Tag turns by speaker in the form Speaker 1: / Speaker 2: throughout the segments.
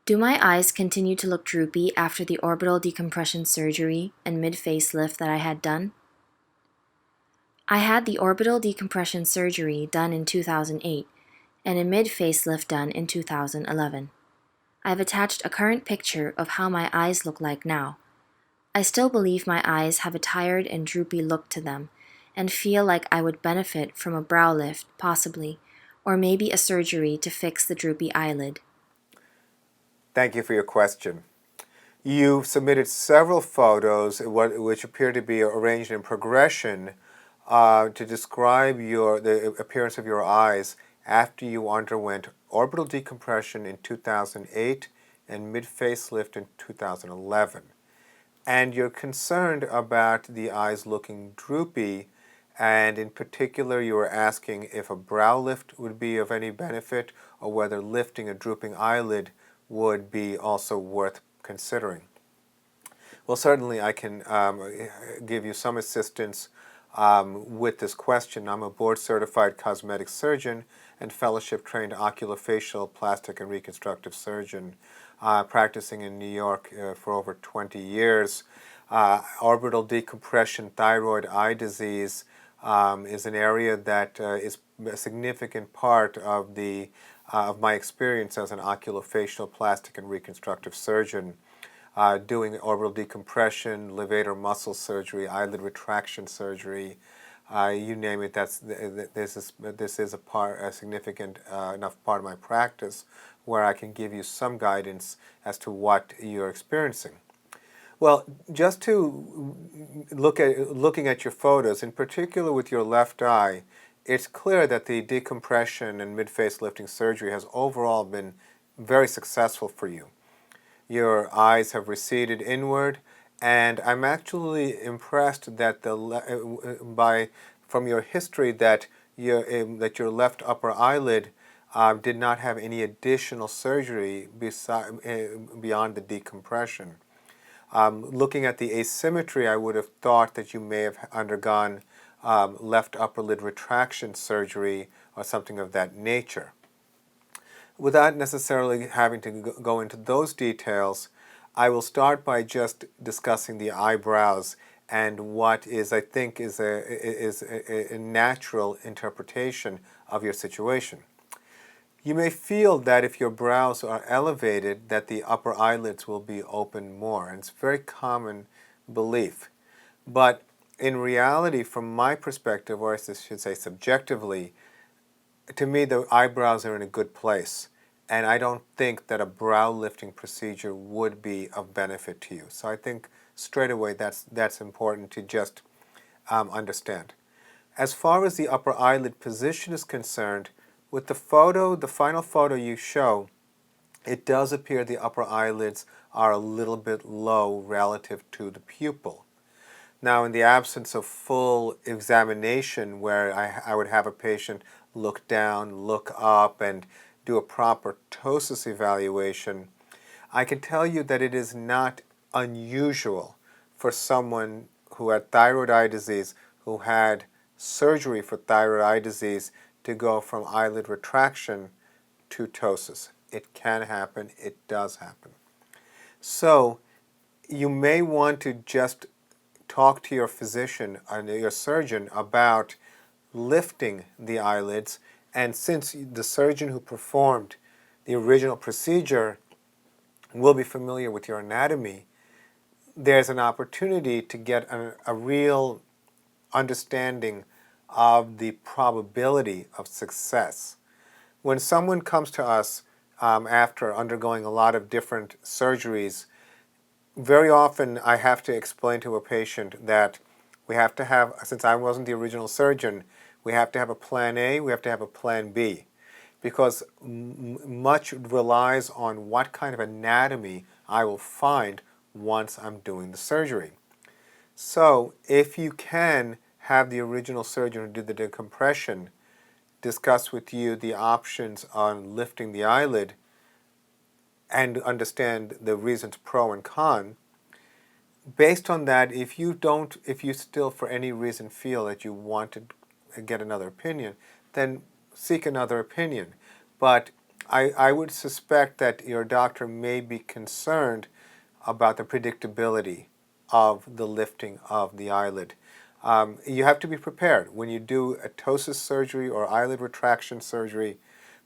Speaker 1: Do my eyes continue to look droopy after the orbital decompression surgery and mid-facelift that I had done? I had the orbital decompression surgery done in 2008 and a mid-facelift done in 2011. I've attached a current picture of how my eyes look like now. I still believe my eyes have a tired and droopy look to them and feel like I would benefit from a brow lift, possibly, or maybe a surgery to fix the droopy eyelid.
Speaker 2: Thank you for your question. You submitted several photos which appear to be arranged in progression to describe the appearance of your eyes after you underwent orbital decompression in 2008 and mid-facelift in 2011. And you're concerned about the eyes looking droopy, and in particular you were asking if a brow lift would be of any benefit or whether lifting a drooping eyelid would be also worth considering. Well, certainly I can give you some assistance with this question. I'm a board-certified cosmetic surgeon and fellowship-trained oculofacial plastic and reconstructive surgeon practicing in New York for over 20 years. Orbital decompression, thyroid eye disease is an area that is a significant part of my experience as an oculofacial plastic and reconstructive surgeon. Doing orbital decompression, levator muscle surgery, eyelid retraction surgery, you name it. This is a significant enough part of my practice where I can give you some guidance as to what you're experiencing. Well, just to looking at your photos, in particular with your left eye, it's clear that the decompression and mid-face lifting surgery has overall been very successful for you. Your eyes have receded inward, and I'm actually impressed that from your history that your left upper eyelid did not have any additional surgery beyond the decompression. Looking at the asymmetry, I would have thought that you may have undergone left upper lid retraction surgery or something of that nature. Without necessarily having to go into those details, I will start by just discussing the eyebrows and what I think is a natural interpretation of your situation. You may feel that if your brows are elevated, that the upper eyelids will be open more, and it's a very common belief. But in reality, from my perspective, or I should say subjectively, to me the eyebrows are in a good place, and I don't think that a brow lifting procedure would be of benefit to you. So I think straight away that's important to just understand. As far as the upper eyelid position is concerned, with the final photo you show, it does appear the upper eyelids are a little bit low relative to the pupil. Now, in the absence of full examination where I would have a patient look down, look up, and do a proper ptosis evaluation, I can tell you that it is not unusual for someone who had thyroid eye disease, who had surgery for thyroid eye disease, to go from eyelid retraction to ptosis. It can happen. It does happen. So you may want to just talk to your physician and your surgeon about lifting the eyelids, and since the surgeon who performed the original procedure will be familiar with your anatomy, there's an opportunity to get a real understanding of the probability of success. When someone comes to us after undergoing a lot of different surgeries, very often I have to explain to a patient that we have to have, since I wasn't the original surgeon, we have to have a plan A, we have to have a plan B, because much relies on what kind of anatomy I will find once I'm doing the surgery. So if you can have the original surgeon who did the decompression discuss with you the options on lifting the eyelid and understand the reasons pro and con, based on that, if you still for any reason feel that you want to get another opinion, then seek another opinion. But I would suspect that your doctor may be concerned about the predictability of the lifting of the eyelid. You have to be prepared. When you do a ptosis surgery or eyelid retraction surgery,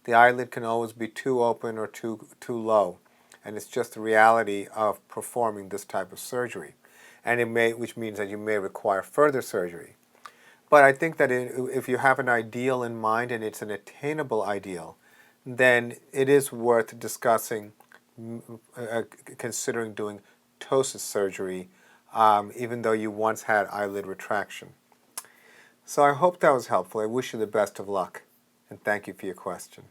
Speaker 2: the eyelid can always be too open or too low. And it's just the reality of performing this type of surgery. And which means that you may require further surgery. But I think that if you have an ideal in mind and it's an attainable ideal, then it is worth discussing, considering doing ptosis surgery, even though you once had eyelid retraction. So I hope that was helpful. I wish you the best of luck, and thank you for your question.